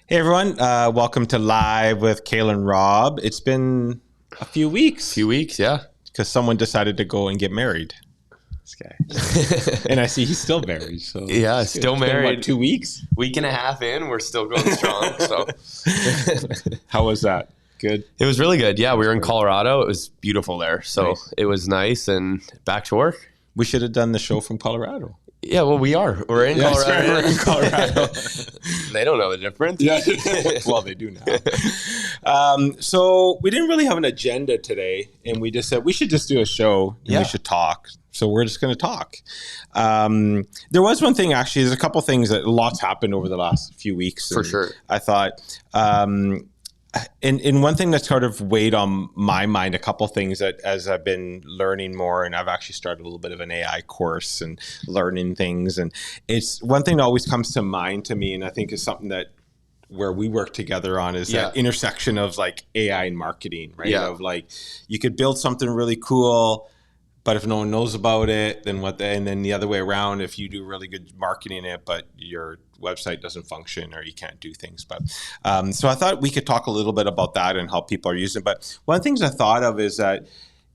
Hey everyone, welcome to Live with Cale and Rob. It's been a few weeks. Yeah. Because someone decided to go and get married. This guy. And I see he's still married. So yeah, still married. Been, what, 2 weeks? Week and a half in, we're still going strong. So, how was that? Good? It was really good. Yeah, we were in Colorado. It was beautiful there. So It was nice and back to work. We should have done the show from Colorado. Yeah, well, we are. We're in Colorado. Right, we're in Colorado. They don't know the difference. Yeah. Well, they do now. So we didn't really have an agenda today, and we just said we should just do a show and we should talk. So we're just going to talk. There was one thing, actually. There's a couple things that lots happened over the last few weeks. For sure. I thought, and one thing that's sort of weighed on my mind, a couple things that as I've been learning more, and I've actually started a little bit of an AI course and learning things. And it's one thing that always comes to mind to me, and I think is something that where we work together on is that intersection of like AI and marketing, right? Yeah. Of like, you could build something really cool, but if no one knows about it, then what? And then the other way around, if you do really good marketing it, but your website doesn't function or you can't do things. But so I thought we could talk a little bit about that and how people are using it. But one of the things I thought of is that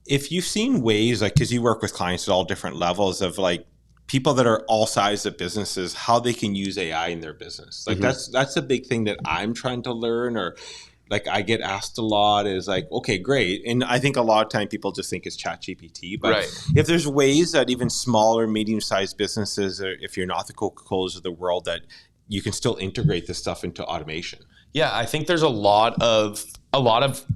if you've seen ways, like, because you work with clients at all different levels of like people that are all sizes of businesses, how they can use AI in their business. Like that's a big thing that I'm trying to learn, or like I get asked a lot is like, okay, great. And I think a lot of time people just think it's ChatGPT, but if there's ways that even smaller, medium-sized businesses, or if you're not the Coca-Colas of the world, that you can still integrate this stuff into automation. Yeah, I think there's a lot of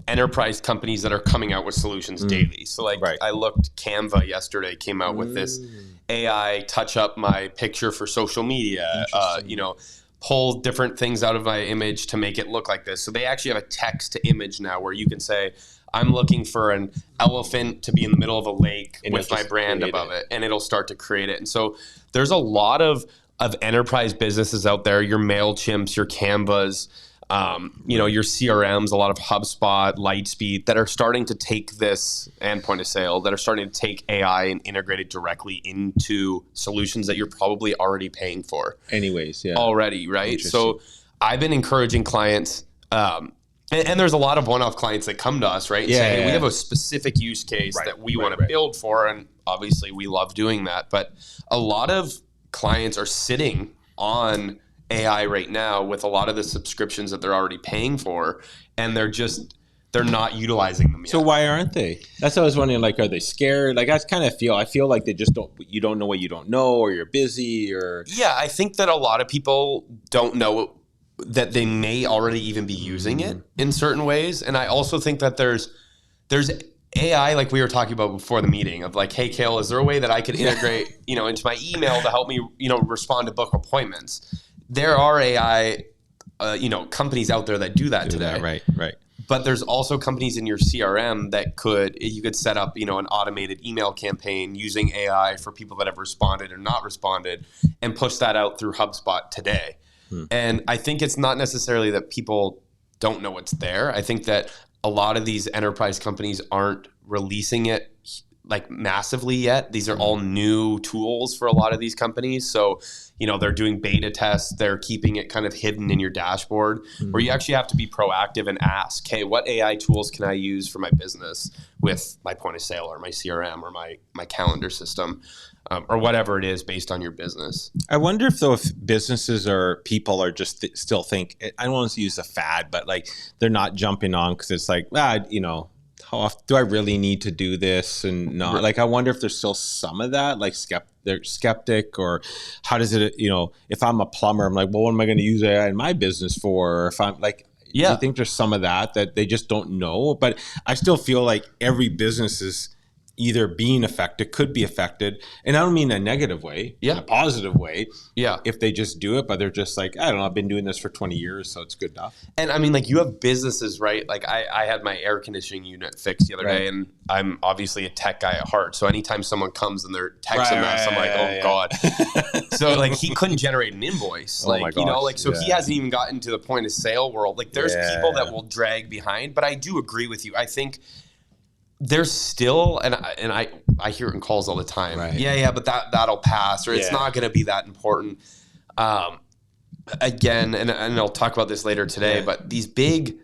enterprise companies that are coming out with solutions daily. So like I looked, Canva yesterday came out with this AI touch up my picture for social media, pull different things out of my image to make it look like this. So they actually have a text to image now where you can say, I'm looking for an elephant to be in the middle of a lake and with my brand above it, and it'll start to create it. And so there's a lot of enterprise businesses out there, your MailChimps, your Canvas, your CRMs, a lot of HubSpot, Lightspeed, that are starting to take this, and Point of Sale, that are starting to take AI and integrate it directly into solutions that you're probably already paying for. Anyways, already, right? So I've been encouraging clients, and there's a lot of one-off clients that come to us, right? And say, hey, we have a specific use case that we want to build for, and obviously we love doing that. But a lot of clients are sitting on AI right now with a lot of the subscriptions that they're already paying for, and they're not utilizing them yet. So why aren't they? That's what I was wondering. Like, are they scared? Like, I feel like they just you don't know what you don't know, or you're busy, or. Yeah, I think that a lot of people don't know that they may already even be using it in certain ways. And I also think that there's AI, like we were talking about before the meeting, of like, hey, Cale, is there a way that I could integrate, into my email to help me, respond to book appointments? There are AI, companies out there that do that today. Right. But there's also companies in your CRM that you could set up, an automated email campaign using AI for people that have responded or not responded, and push that out through HubSpot today. And I think it's not necessarily that people don't know it's there. I think that a lot of these enterprise companies aren't releasing it like massively yet. These are all new tools for a lot of these companies. So, they're doing beta tests. They're keeping it kind of hidden in your dashboard, where you actually have to be proactive and ask, hey, what AI tools can I use for my business with my Point of Sale or my CRM or my calendar system, or whatever it is based on your business. I wonder if businesses or people are just still think, I don't want to use a fad, but like they're not jumping on because it's like, how often do I really need to do this? And not like, I wonder if there's still some of that, like they're skeptic, or how does it, if I'm a plumber, I'm like, well, what am I going to use AI in my business for? Or if I'm like, do you think there's some of that they just don't know? But I still feel like every business is either being affected, could be affected. And I don't mean a negative way, in a positive way. Yeah. If they just do it, but they're just like, I don't know, I've been doing this for 20 years, so it's good enough. And I mean, like, you have businesses, right? Like I had my air conditioning unit fixed the other day, and I'm obviously a tech guy at heart. So anytime someone comes and they're texting us, I'm like, oh God. So like, he couldn't generate an invoice. Like, so he hasn't even gotten to the Point of Sale world. Like, there's people that will drag behind, but I do agree with you. I think there's still, and I hear it in calls all the time. Right. Yeah, but that'll pass, or it's not going to be that important. Again, and I'll talk about this later today, but these big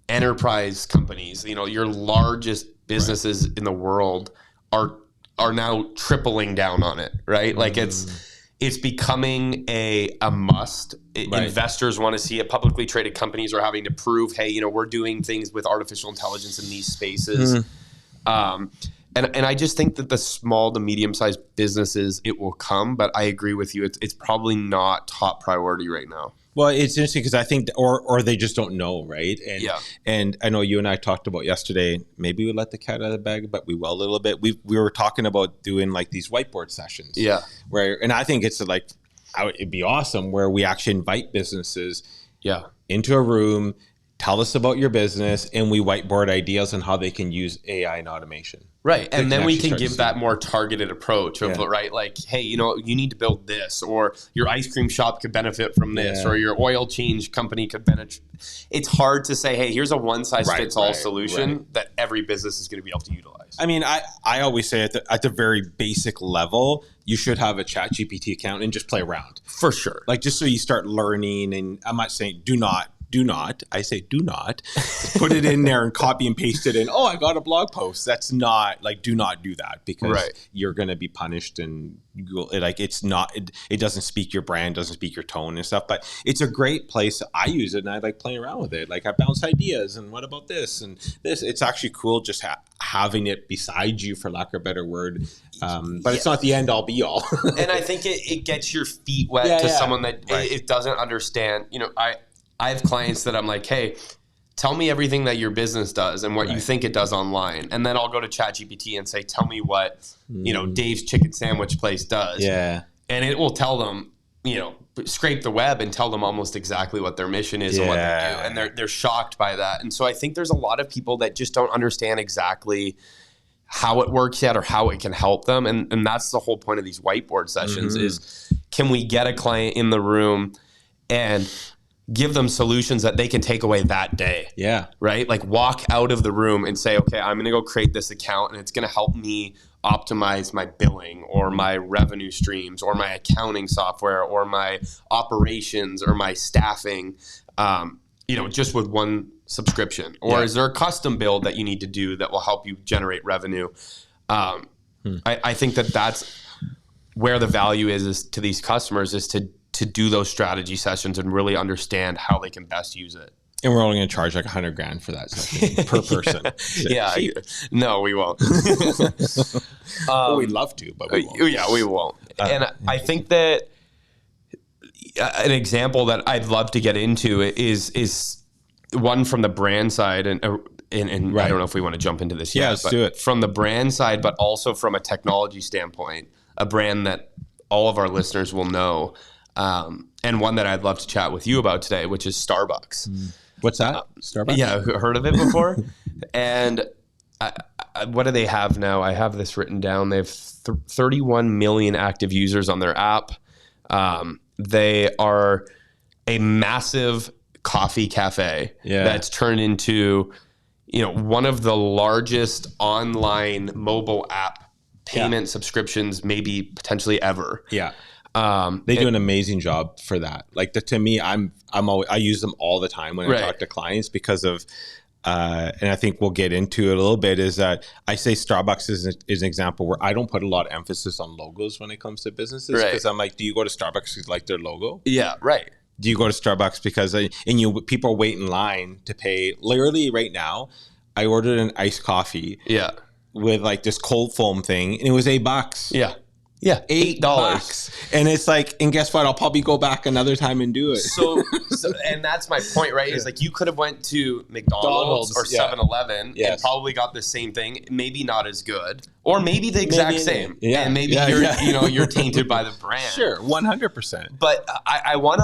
enterprise companies, your largest businesses in the world are now tripling down on it, right? Like it's becoming a must. Investors want to see it. Publicly traded companies are having to prove, hey, we're doing things with artificial intelligence in these spaces. And I just think that the small to medium-sized businesses, it will come, but I agree with you. It's probably not top priority right now. Well, it's interesting because I think, or they just don't know, right? And I know you and I talked about yesterday, maybe we let the cat out of the bag, but we will a little bit. We were talking about doing like these whiteboard sessions. Yeah. And I think it's like, it'd be awesome where we actually invite businesses into a room, tell us about your business, and we whiteboard ideas on how they can use AI and automation. Right. And then we can give that more targeted approach of, right, like, hey, you need to build this, or your ice cream shop could benefit from this, or your oil change company could benefit. It's hard to say, hey, here's a one-size-fits-all solution that every business is going to be able to utilize. I mean, I always say at the very basic level, you should have a ChatGPT account and just play around. For sure. Like, just so you start learning, and I'm not saying do not, I say do not put it in there and copy and paste it in. Oh, I got a blog post. That's not like, do not do that, because you're going to be punished, and it doesn't speak your brand, doesn't speak your tone and stuff. But it's a great place. I use it and I like playing around with it. Like, I bounce ideas, and what about this and this? It's actually cool just having it beside you, for lack of a better word. But it's not the end all be all. And I think it gets your feet wet to someone that it doesn't understand. I have clients that I'm like, hey, tell me everything that your business does and what you think it does online. And then I'll go to ChatGPT and say, tell me what, Dave's chicken sandwich place does. Yeah. And it will tell them, scrape the web and tell them almost exactly what their mission is and what they do. And they're shocked by that. And so I think there's a lot of people that just don't understand exactly how it works yet or how it can help them. And that's the whole point of these whiteboard sessions is, can we get a client in the room and give them solutions that they can take away that day. Yeah. Right? Like, walk out of the room and say, okay, I'm going to go create this account, and it's going to help me optimize my billing or my revenue streams or my accounting software or my operations or my staffing, just with one subscription. Or is there a custom build that you need to do that will help you generate revenue? I think that's where the value is to these customers, is to do those strategy sessions and really understand how they can best use it. And we're only going to charge like $100,000 for that session per person. No, we won't. Well, we'd love to, but we won't. Yeah, we won't. And I think that an example that I'd love to get into is one from the brand side, and I don't know if we want to jump into this yet. Yeah, let's do it. From the brand side, but also from a technology standpoint, a brand that all of our listeners will know. And one that I'd love to chat with you about today, which is Starbucks. What's that? Starbucks? Yeah, heard of it before? And what do they have now? I have this written down. They have 31 million active users on their app. They are a massive coffee cafe that's turned into, one of the largest online mobile app payment subscriptions, maybe potentially ever. Yeah. They do an amazing job for that. Like, to me, I use them all the time when I talk to clients, because of, and I think we'll get into it a little bit, is that I say Starbucks is an example where I don't put a lot of emphasis on logos when it comes to businesses. Because I'm like, do you go to Starbucks because you like their logo? Yeah, right. Do you go to Starbucks because, people wait in line to pay? Literally right now, I ordered an iced coffee with like this cold foam thing, and it was $8. Yeah. Yeah, $8. And it's like, and guess what? I'll probably go back another time and do it. So and that's my point, right? Is like, you could have went to McDonald's or 7-Eleven and probably got the same thing, maybe not as good, or maybe the exact same. Yeah. And maybe you're tainted by the brand. Sure, 100%. But I want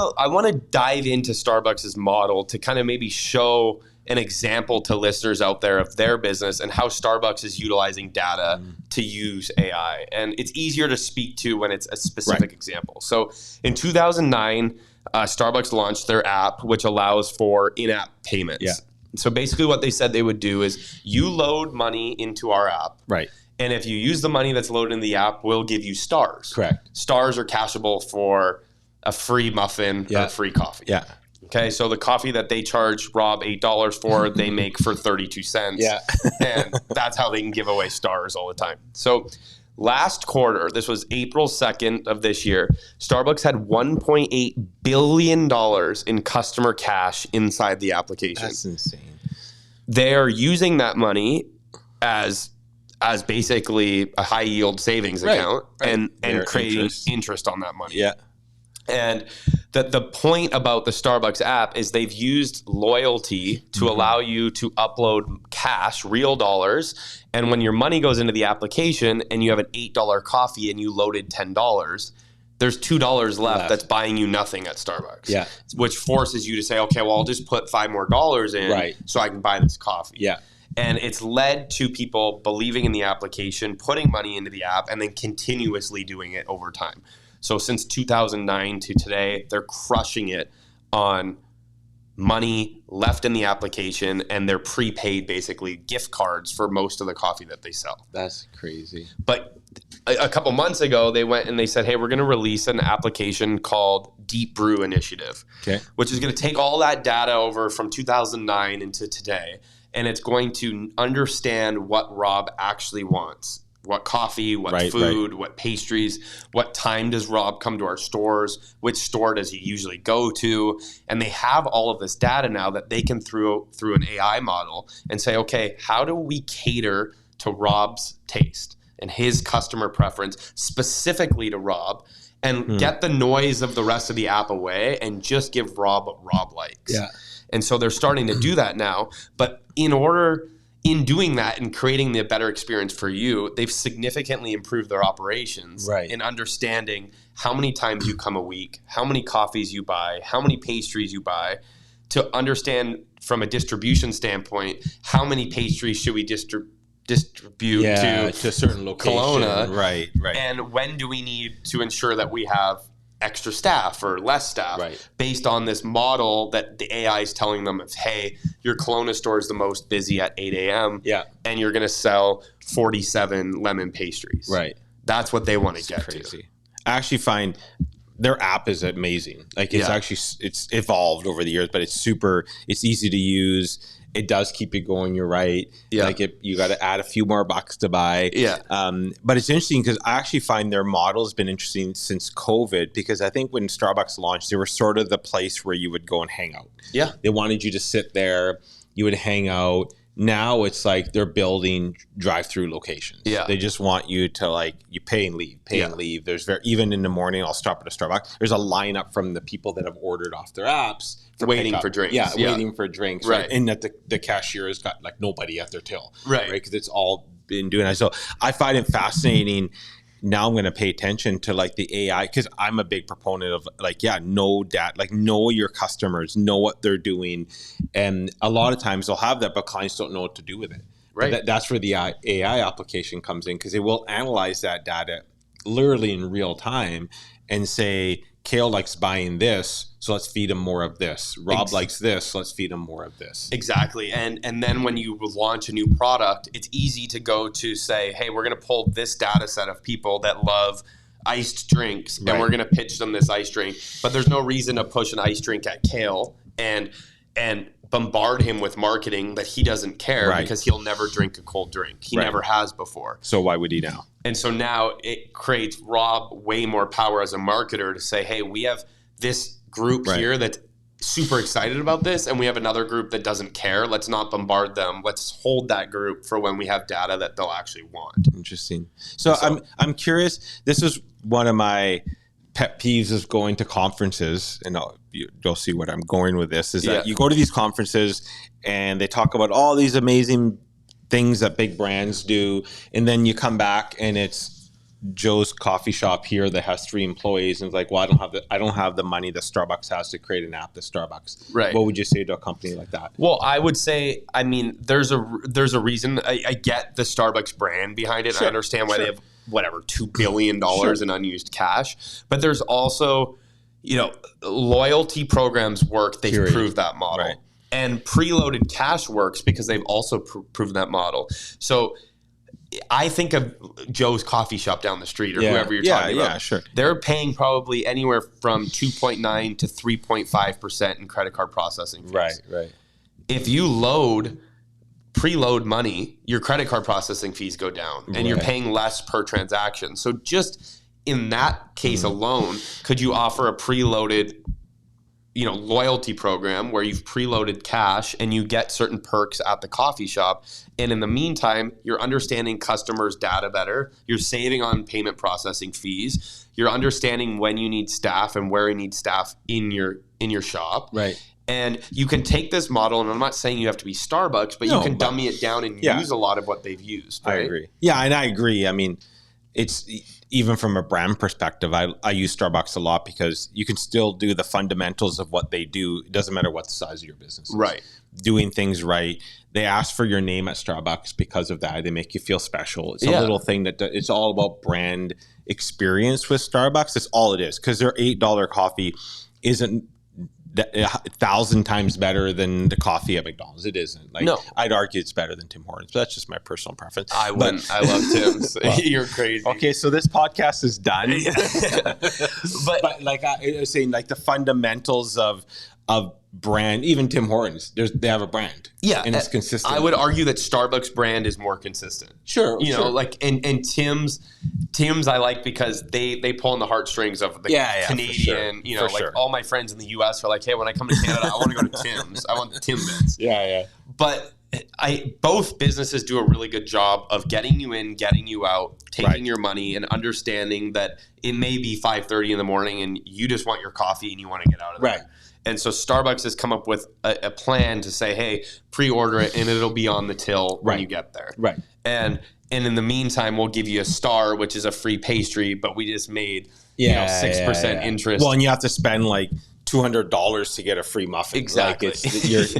to dive into Starbucks' model to kind of maybe show an example to listeners out there of their business and how Starbucks is utilizing data to use AI. And it's easier to speak to when it's a specific example. So in 2009, Starbucks launched their app, which allows for in-app payments. So basically what they said they would do is you load money into our app. Right. And if you use the money that's loaded in the app, we'll give you stars. Correct. Stars are cashable for a free muffin or free coffee. Yeah. Okay, so the coffee that they charge Rob $8 for, they make for 32 cents. Yeah. And that's how they can give away stars all the time. So last quarter, this was April 2nd of this year, Starbucks had $1.8 billion in customer cash inside the application. That's insane. They are using that money as basically a high yield savings account and creating interest on that money. Yeah. And the point about the Starbucks app is they've used loyalty to allow you to upload cash, real dollars. And when your money goes into the application and you have an $8 coffee and you loaded $10, there's $2 left that's buying you nothing at Starbucks. Yeah. Which forces you to say, okay, well, I'll just put $5 more in so I can buy this coffee. Yeah. And it's led to people believing in the application, putting money into the app, and then continuously doing it over time. So since 2009 to today, they're crushing it on money left in the application, and they're prepaid, basically, gift cards for most of the coffee that they sell. That's crazy. But a couple months ago, they went and they said, hey, we're going to release an application called Deep Brew Initiative, which is going to take all that data over from 2009 into today, and it's going to understand what Rob actually wants. What coffee, what food, what pastries, what time does Rob come to our stores, which store does he usually go to? And they have all of this data now that they can through an AI model and say, okay, how do we cater to Rob's taste and his customer preference specifically to Rob, and get the noise of the rest of the app away and just give Rob what Rob likes. Yeah. And so they're starting to do that now. But in doing that and creating the better experience for you, they've significantly improved their operations in understanding how many times you come a week, how many coffees you buy, how many pastries you buy, to understand from a distribution standpoint, how many pastries should we distribute to a certain location. Kelowna, right. And when do we need to ensure that we have extra staff or less staff based on this model that the AI is telling them of, hey, your Kelowna store is the most busy at 8 a.m. And you're going to sell 47 lemon pastries. Right. That's what they want to get crazy. to. I actually find their app is amazing. Like it's actually, it's evolved over the years, but it's easy to use. It does keep you going. You're right. Like you got to add a few more bucks to buy. But it's interesting because I actually find their model has been interesting since COVID, because I think when Starbucks launched, they were sort of the place where you would go and hang out. They wanted you to sit there. You would hang out. Now it's like they're building drive-through locations. They just want you to you pay and leave, and leave. There's even in the morning, I'll stop at a Starbucks. There's a lineup from the people that have ordered off their apps. Waiting for drinks. Waiting for drinks. Right. And that the cashier has got nobody at their till. Right. Because it's all been doing that. So I find it fascinating. Now I'm going to pay attention to the AI, because I'm a big proponent of know data, know your customers, know what they're doing. And a lot of times they'll have that, but clients don't know what to do with it. Right. That's where the AI application comes in, because it will analyze that data literally in real time and say, Cale likes buying this, so let's feed him more of this. Rob likes this, let's feed him more of this. Exactly. And then when you launch a new product, it's easy to go to say, hey, we're going to pull this data set of people that love iced drinks, and we're going to pitch them this iced drink. But there's no reason to push an iced drink at Cale and bombard him with marketing that he doesn't care, because he'll never drink a cold drink. He never has before. So why would he now? And so now it creates Rob way more power as a marketer to say, hey, we have this group here that's super excited about this, and we have another group that doesn't care. Let's not bombard them. Let's hold that group for when we have data that they'll actually want. Interesting. So I'm curious. This is one of my pet peeves is going to conferences, and you'll see what I'm going with this, is that you go to these conferences and they talk about all these amazing things that big brands do, and then you come back and it's Joe's coffee shop here that has 3 employees, and it's like, well, I don't have the money that Starbucks has to create an app to Starbucks. Right. What would you say to a company like that? Well, I would say, there's a reason. I get the Starbucks brand behind it. I understand why they have $2 billion in unused cash, but there's also, loyalty programs work. They've proved that model. Right. And preloaded cash works because they've also proven that model. So I think of Joe's coffee shop down the street or whoever you're talking about. Yeah, sure. They're paying probably anywhere from 2.9 to 3.5% in credit card processing fees. Right. If you preload money, your credit card processing fees go down and you're paying less per transaction. So just in that case alone, could you offer a preloaded loyalty program where you've preloaded cash and you get certain perks at the coffee shop. And in the meantime, you're understanding customers' data better. You're saving on payment processing fees. You're understanding when you need staff and where you need staff in your shop. Right. And you can take this model, and I'm not saying you have to be Starbucks, but you can dummy it down and use a lot of what they've used. Right? I agree. Yeah, and I agree. I mean, it's even from a brand perspective, I use Starbucks a lot because you can still do the fundamentals of what they do. It doesn't matter what the size of your business is. Right. Doing things right. They ask for your name at Starbucks because of that. They make you feel special. It's a little thing that it's all about brand experience with Starbucks. That's all it is. Because their $8 coffee isn't 1,000 times better than the coffee at McDonald's. It isn't. No. I'd argue it's better than Tim Hortons, but that's just my personal preference. I wouldn't. I love Tim's. Well, you're crazy. Okay, so this podcast is done. but like I was saying, like the fundamentals of brand, even Tim Hortons, they have a brand. Yeah. And it's consistent. I would argue that Starbucks brand is more consistent. Sure. You know, like and Tim's I like because they pull on the heartbones of the Canadian, all my friends in the US are like, hey, when I come to Canada, I want to go to Tim's. I want the Timbits. Yeah. But both businesses do a really good job of getting you in, getting you out, taking your money, and understanding that it may be 5:30 in the morning and you just want your coffee and you want to get out of there. Right. And so Starbucks has come up with a plan to say, hey, pre-order it and it'll be on the till when you get there. Right. And in the meantime, we'll give you a star, which is a free pastry, but we just made 6% interest. Well, and you have to spend like $200 to get a free muffin. Exactly.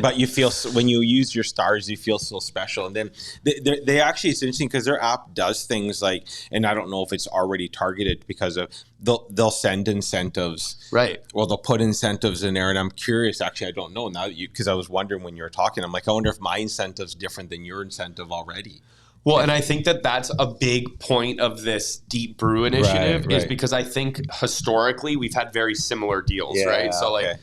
But you feel, when you use your stars, you feel so special. And then they actually, it's interesting because their app does things like, and I don't know if it's already targeted because of, they'll send incentives. Right. Well, they'll put incentives in there. And I'm curious, actually, I don't know now because I was wondering when you were talking, I'm like, I wonder if my incentive's different than your incentive already. Well, and I think that that's a big point of this Deep Brew initiative is because I think historically we've had very similar deals, right? So like,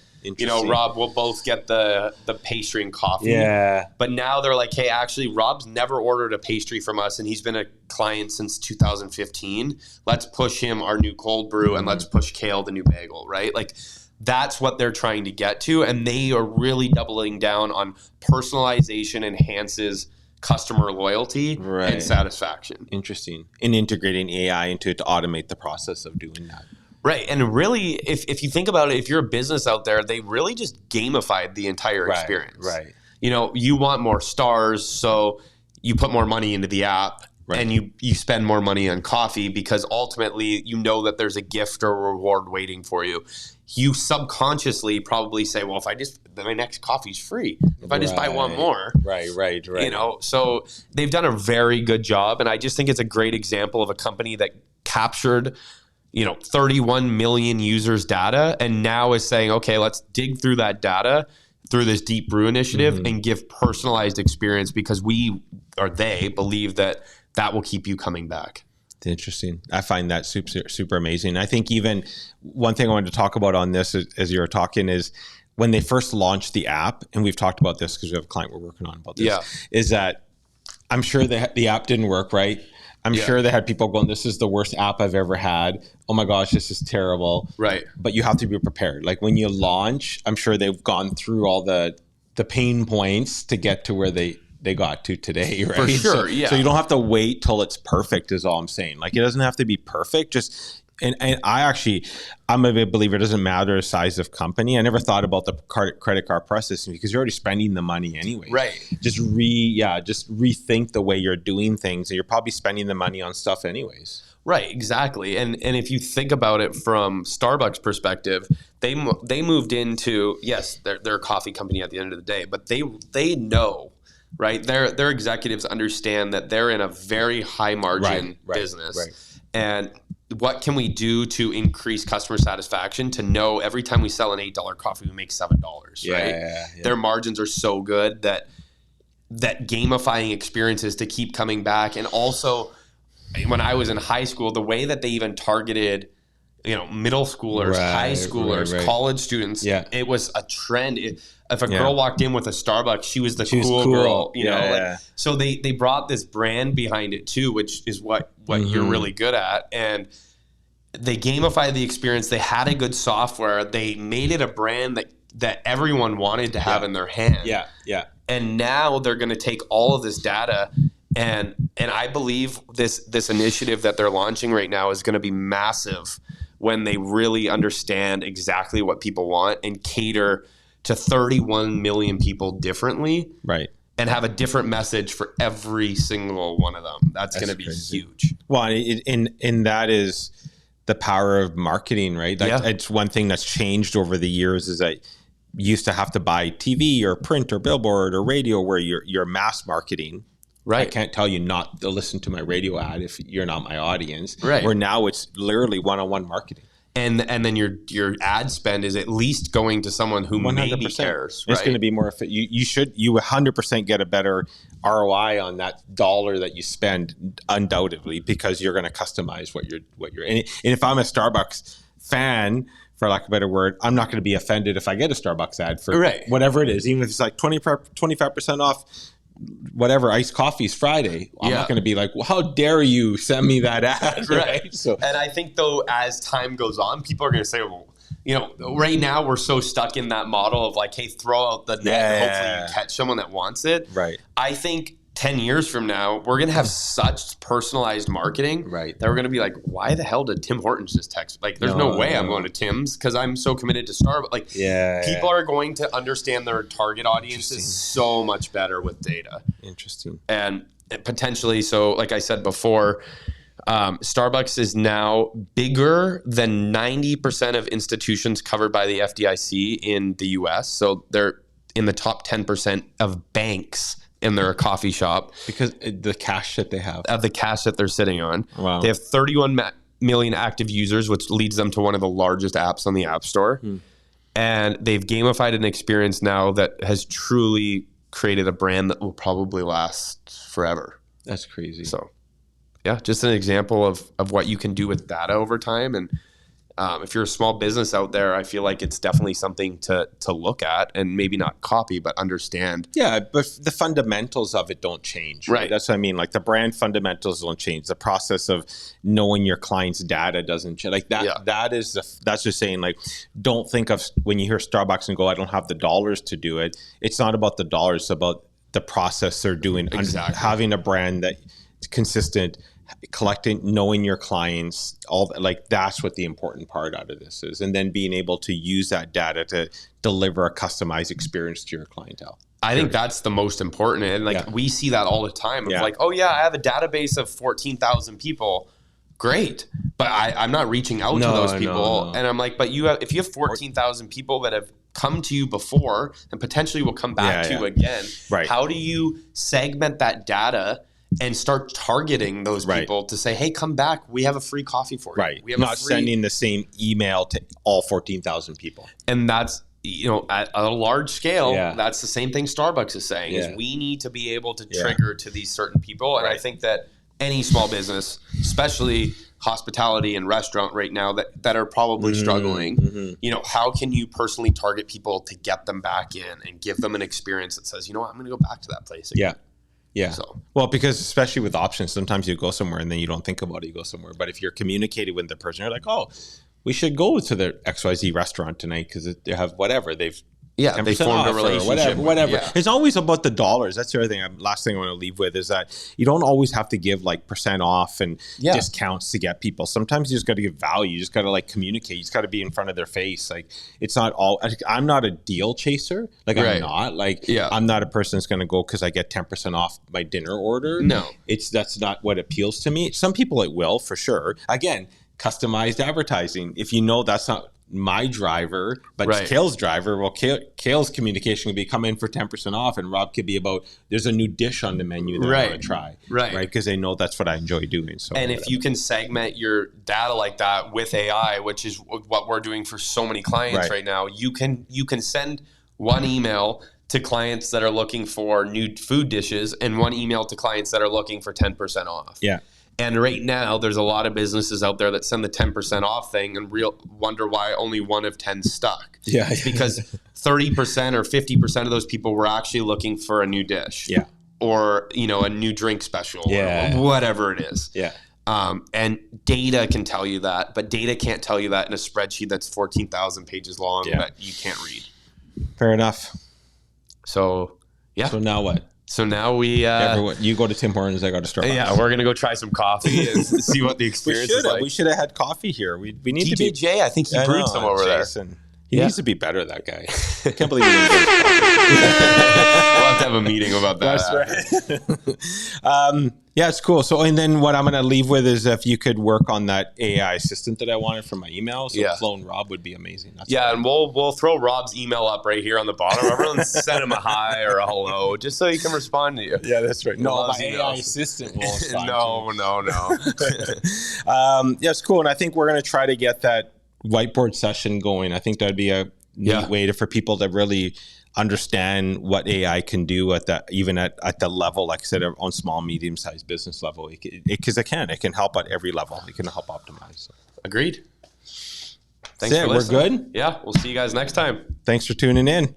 Rob, we'll both get the pastry and coffee. Yeah. But now they're like, hey, actually, Rob's never ordered a pastry from us and he's been a client since 2015. Let's push him our new cold brew and let's push Cale the new bagel, right? Like that's what they're trying to get to. And they are really doubling down on personalization enhances customer loyalty and satisfaction. Interesting. And integrating AI into it to automate the process of doing that. Right. And really, if you think about it, if you're a business out there, they really just gamified the entire experience. Right. You want more stars, so you put more money into the app and you spend more money on coffee because ultimately you know that there's a gift or reward waiting for you. You subconsciously probably say, well, my next coffee's free. If I just buy one more. Right. So they've done a very good job. And I just think it's a great example of a company that captured, 31 million users' data and now is saying, okay, let's dig through that data through this Deep Brew initiative and give personalized experience because they believe that will keep you coming back. Interesting. I find that super amazing. I think even one thing I wanted to talk about on this as you were talking is when they first launched the app, and we've talked about this because we have a client we're working on about this, is that I'm sure the app didn't work right. I'm sure they had people going, this is the worst app I've ever had. Oh my gosh, this is terrible. Right. But you have to be prepared. Like when you launch, I'm sure they've gone through all the pain points to get to where they got to today, right? For sure, So you don't have to wait till it's perfect is all I'm saying. Like it doesn't have to be perfect. And I'm a big believer it doesn't matter the size of company. I never thought about the credit card processing because you're already spending the money anyway. Right. Just rethink the way you're doing things and you're probably spending the money on stuff anyways. Right, exactly. And if you think about it from Starbucks' perspective, they moved into, yes, they're a coffee company at the end of the day, but they know, right? Their executives understand that they're in a very high margin business. Right. And what can we do to increase customer satisfaction to know every time we sell an $8 coffee, we make $7, right? Yeah. Their margins are so good that gamifying experiences to keep coming back. And also when I was in high school, the way that they even targeted, middle schoolers, high schoolers, college students, it was a trend. If a girl walked in with a Starbucks, she was the cool girl, so they brought this brand behind it too, which is what you're really good at. And they gamified the experience. They had a good software. They made it a brand that everyone wanted to have in their hand. Yeah. And now they're going to take all of this data, and I believe this initiative that they're launching right now is going to be massive when they really understand exactly what people want and cater to 31 million people differently. Right. And have a different message for every single one of them. That's going to be huge. Well, and that is the power of marketing, right? It's one thing that's changed over the years is that you used to have to buy TV or print or billboard or radio where you're mass marketing. Right. I can't tell you not to listen to my radio ad if you're not my audience. Right. Where now it's literally one-on-one marketing. And then your ad spend is at least going to someone who 100%. Maybe cares. Right? It's going to be more. You 100% get a better ROI on that dollar that you spend, undoubtedly, because you're going to customize what you're. And if I'm a Starbucks fan, for lack of a better word, I'm not going to be offended if I get a Starbucks ad for whatever it is, even if it's like 25% off. Whatever iced coffee's Friday, I'm not going to be like, well, how dare you send me that ad, right? So, and I think though, as time goes on, people are going to say, well, right now we're so stuck in that model of like, hey, throw out the net, and hopefully you catch someone that wants it. Right. I think 10 years from now, we're going to have such personalized marketing that we're going to be like, why the hell did Tim Hortons just text? Like, there's no way I'm going to Tim's because I'm so committed to Starbucks. Like, people are going to understand their target audiences so much better with data. Interesting. And potentially, so like I said before, Starbucks is now bigger than 90% of institutions covered by the FDIC in the US. So they're in the top 10% of banks in their coffee shop because the cash that they have of the cash that they're sitting on. Wow. They have 31 million active users, which leads them to one of the largest apps on the App Store. And they've gamified an experience now that has truly created a brand that will probably last forever. That's crazy. So yeah, just an example of what you can do with data over time. And if you're a small business out there, I feel like it's definitely something to look at and maybe not copy, but understand. Yeah, but the fundamentals of it don't change. Right? That's what I mean. Like the brand fundamentals don't change. The process of knowing your client's data doesn't change. Like that. That's just saying, like, don't think of when you hear Starbucks and go, I don't have the dollars to do it. It's not about the dollars. It's about the process they're doing. Exactly. Having a brand that's consistent, collecting, knowing your clients, all like that's what the important part out of this is, and then being able to use that data to deliver a customized experience to your clientele. I think that's the most important, and we see that all the time. Of like, oh yeah, I have a database of 14,000 people. Great, but I'm not reaching out to those people, and I'm like, but if you have 14,000 people that have come to you before and potentially will come back to you again, how do you segment that data and start targeting those people to say, hey, come back. We have a free coffee for you. We have not sending the same email to all 14,000 people. And that's, at a large scale, that's the same thing Starbucks is saying, is we need to be able to trigger to these certain people. And I think that any small business, especially hospitality and restaurant right now that are probably struggling, how can you personally target people to get them back in and give them an experience that says, I'm going to go back to that place again. Yeah. Well, because especially with options, sometimes you go somewhere and then you don't think about it, you go somewhere. But if you're communicating with the person, you're like, oh, we should go to the XYZ restaurant tonight because they have whatever. They formed a relationship. Whatever. It's always about the dollars. That's the other thing. Last thing I want to leave with is that you don't always have to give like % off and discounts to get people. Sometimes you just got to give value. You just got to like communicate. You just got to be in front of their face. Like it's not all. I'm not a deal chaser. Like I'm not. Like I'm not a person that's going to go because I get 10% off my dinner order. No, that's not what appeals to me. Some people it will for sure. Again, customized advertising. If you know that's not my driver, but Right. Cale's driver. Well, Cale's communication could be come in for 10% off, and Rob could be about there's a new dish on the menu that I want to try, right? Because they know that's what I enjoy doing. So, and if you can segment your data like that with AI, which is what we're doing for so many clients right now, you can send one email to clients that are looking for new food dishes and one email to clients that are looking for 10% off. Yeah. And right now, there's a lot of businesses out there that send the 10% off thing and wonder why only 1 of 10 stuck. Yeah. It's because 30% or 50% of those people were actually looking for a new dish. Yeah. Or, a new drink special. Yeah. Or whatever it is. Yeah. And data can tell you that, but data can't tell you that in a spreadsheet that's 14,000 pages long that you can't read. Fair enough. So, yeah. So now what? So now we... you go to Tim Hortons, I go to Starbucks. Yeah, we're going to go try some coffee and see what the experience is like. We should have had coffee here. We need to be... DJJ, I think he brewed some over Jason. there. He needs to be better, that guy. I can't believe he didn't get his coffee. We'll have to have a meeting about that. That's right. Yeah, it's cool. So, and then what I'm going to leave with is if you could work on that AI assistant that I wanted for my email. So Clone Rob would be amazing. And we'll throw Rob's email up right here on the bottom. Everyone send him a hi or a hello just so he can respond to you. Yeah, that's right. No, my AI assistant will respond. No. Yeah, it's cool. And I think we're going to try to get that whiteboard session going. I think that'd be a neat way for people to really understand what AI can do at the level, like I said, on small, medium-sized business level. Because it can help at every level. It can help optimize. So. Agreed. Thanks for listening. We're good? Yeah, we'll see you guys next time. Thanks for tuning in.